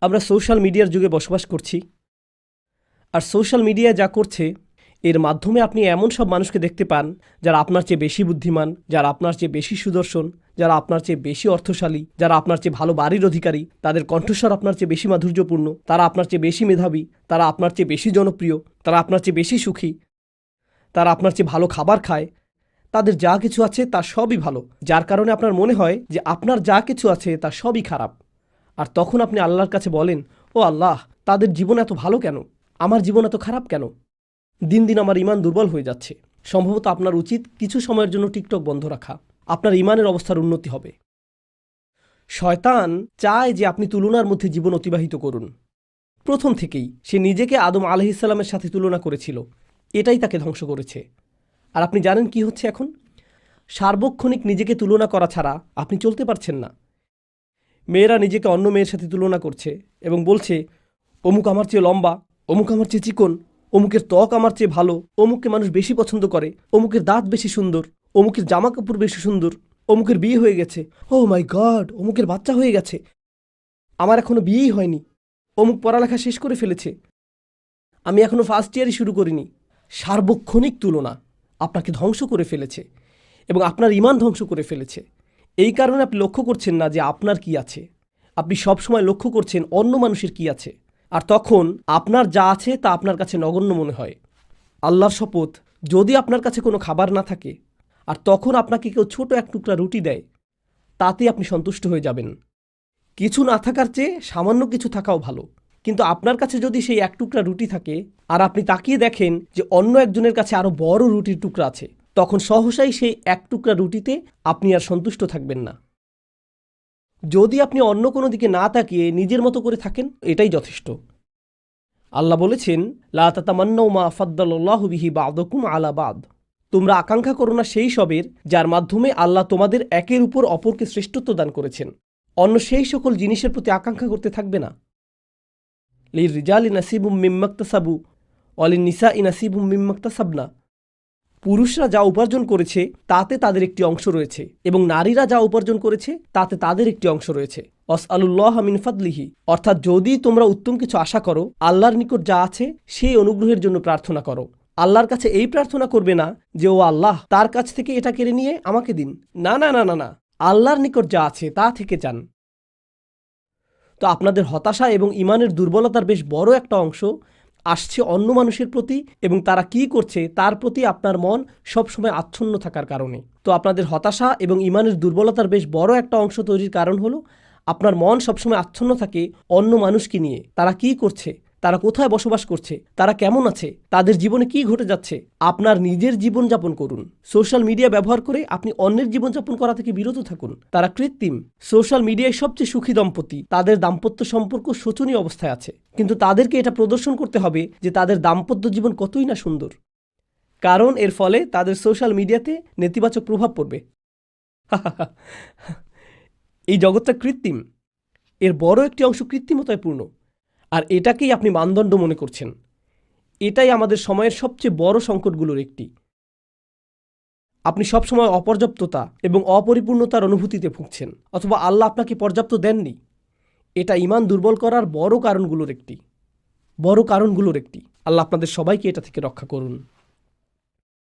আমরা সোশ্যাল মিডিয়ার যুগে বসবাস করছি, আর সোশ্যাল মিডিয়া যা করছে এর মাধ্যমে আপনি এমন সব মানুষকে দেখতে পান যারা আপনার চেয়ে বেশি বুদ্ধিমান, যারা আপনার চেয়ে বেশি সুদর্শন, যারা আপনার চেয়ে বেশি অর্থশালী, যারা আপনার চেয়ে ভালো বাড়ির অধিকারী, তাদের কণ্ঠস্বর আপনার চেয়ে বেশি মাধুর্যপূর্ণ, তারা আপনার চেয়ে বেশি মেধাবী, তারা আপনার চেয়ে বেশি জনপ্রিয়, তারা আপনার চেয়ে বেশি সুখী, তারা আপনার চেয়ে ভালো খাবার খায়, তাদের যা কিছু আছে তা সবই ভালো, যার কারণে আপনার মনে হয় যে আপনার যা কিছু আছে তা সবই খারাপ। আর তখন আপনি আল্লাহর কাছে বলেন, ও আল্লাহ, তাদের জীবন এত ভালো কেন, আমার জীবন এত খারাপ কেন? দিন দিন আমার ইমান দুর্বল হয়ে যাচ্ছে। সম্ভবত আপনার উচিত কিছু সময়ের জন্য টিকটক বন্ধ রাখা, আপনার ইমানের অবস্থার উন্নতি হবে। শয়তান চায় যে আপনি তুলনার মধ্যে জীবন অতিবাহিত করুন। প্রথম থেকেই সে নিজেকে আদম আলাইহিসসালামের সাথে তুলনা করেছিল, এটাই তাকে ধ্বংস করেছে। আর আপনি জানেন কি হচ্ছে এখন? সার্বক্ষণিক নিজেকে তুলনা করা ছাড়া আপনি চলতে পারছেন না। মেয়েরা নিজেকে অন্য মেয়ের সাথে তুলনা করছে এবং বলছে, অমুক আমার চেয়ে লম্বা, অমুক আমার চেয়ে চিকন, অমুকের ত্বক আমার চেয়ে ভালো, অমুককে মানুষ বেশি পছন্দ করে, অমুকের দাঁত বেশি সুন্দর, অমুকের জামা কাপড় বেশি সুন্দর, অমুকের বিয়ে হয়ে গেছে, ও মাই গড, অমুকের বাচ্চা হয়ে গেছে, আমার এখনো বিয়েই হয়নি, অমুক পড়ালেখা শেষ করে ফেলেছে, আমি এখনো ফার্স্ট ইয়ারই শুরু করিনি। সার্বক্ষণিক তুলনা আপনাকে ধ্বংস করে ফেলেছে এবং আপনার ইমান ধ্বংস করে ফেলেছে। এই কারণে আপনি লক্ষ্য করছেন না যে আপনার কি আছে, আপনি সবসময় লক্ষ্য করছেন অন্য মানুষের কি আছে, আর তখন আপনার যা আছে তা আপনার কাছে নগণ্য মনে হয়। আল্লাহর শপথ, যদি আপনার কাছে কোনো খাবার না থাকে আর তখন আপনাকে কেউ ছোট এক টুকরা রুটি দেয়, তাতে আপনি সন্তুষ্ট হয়ে যাবেন। কিছু না থাকার চেয়ে সামান্য কিছু থাকাও ভালো। কিন্তু আপনার কাছে যদি সেই এক টুকরা রুটি থাকে আর আপনি তাকিয়ে দেখেন যে অন্য একজনের কাছে আরও বড় রুটির টুকরা আছে, তখন সহসাই সেই এক টুকরা রুটিতে আপনি আর সন্তুষ্ট থাকবেন না। যদি আপনি অন্য কোনো দিকে না তাকিয়ে নিজের মতো করে থাকেন, এটাই যথেষ্ট। আল্লাহ বলেছেন, লা তাতামান্নাউ মা ফাদ্দালাল্লাহু বিহি বা'দাকুম আলা বা'দ। তোমরা আকাঙ্ক্ষা করো না সেই সবের যার মাধ্যমে আল্লাহ তোমাদের একের উপর অপরকে শ্রেষ্ঠত্ব দান করেছেন। অন্য সেই সকল জিনিসের প্রতি আকাঙ্ক্ষা করতে থাকবে না। লিররিজালি নাসিবুম মিম্মা ইকতাসাবু ওয়া লিন-নিসাই নাসিবুম মিম্মা ইকতাসাবনা। পুরুষরা যা উপার্জন করেছে তাতে তাদের একটি অংশ রয়েছে এবং নারীরা যা উপার্জন করেছে তাতে তাদের একটি অংশ রয়েছে। ওয়াসআলুল্লাহা মিন ফাদলিহি, অর্থাৎ যদি তোমরা উত্তম কিছু আশা করো, আল্লাহর নিকট যা আছে সেই অনুগ্রহের জন্য প্রার্থনা করো। আল্লাহর কাছে এই প্রার্থনা করবে না যে ও আল্লাহ, তার কাছ থেকে এটা কেড়ে নিয়ে আমাকে দিন। না না না না না, আল্লাহর নিকট যা আছে তা থেকে চান। তো আপনাদের হতাশা এবং ইমানের দুর্বলতার বেশ বড় একটা অংশ আসছে অন্য মানুষের প্রতি এবং তারা কি করছে তার প্রতি আপনার মন সবসময় আচ্ছন্ন থাকার কারণে। তো আপনাদের হতাশা এবং ইমানের দুর্বলতার বেশ বড় একটা অংশ তৈরির কারণ হলো আপনার মন সবসময় আচ্ছন্ন থাকে অন্য মানুষকে নিয়ে। তারা কি করছে, তারা কোথায় বসবাস করছে, তারা কেমন আছে, তাদের জীবনে কি ঘটে যাচ্ছে। আপনার নিজের জীবনযাপন করুন। সোশ্যাল মিডিয়া ব্যবহার করে আপনি অন্যের জীবনযাপন করা থেকে বিরত থাকুন। তারা কৃত্রিম। সোশ্যাল মিডিয়ায় সবচেয়ে সুখী দম্পতি, তাদের দাম্পত্য সম্পর্ক শোচনীয় অবস্থায় আছে, কিন্তু তাদেরকে এটা প্রদর্শন করতে হবে যে তাদের দাম্পত্য জীবন কতই না সুন্দর, কারণ এর ফলে তাদের সোশ্যাল মিডিয়াতে নেতিবাচক প্রভাব পড়বে। এই জগৎটা কৃত্রিম, এর বড় একটি অংশ কৃত্রিমতায় পূর্ণ, আর এটাকেই আপনি মানদণ্ড মনে করছেন। এটাই আমাদের সময়ের সবচেয়ে বড় সংকটগুলোর একটি। আপনি সবসময় অপর্যাপ্ততা এবং অপরিপূর্ণতার অনুভূতিতে ভুগছেন, অথবা আল্লাহ আপনাকে পর্যাপ্ত দেননি। এটা ঈমান দুর্বল করার বড় কারণগুলোর একটি। আল্লাহ আপনাদের সবাইকে এটা থেকে রক্ষা করুন।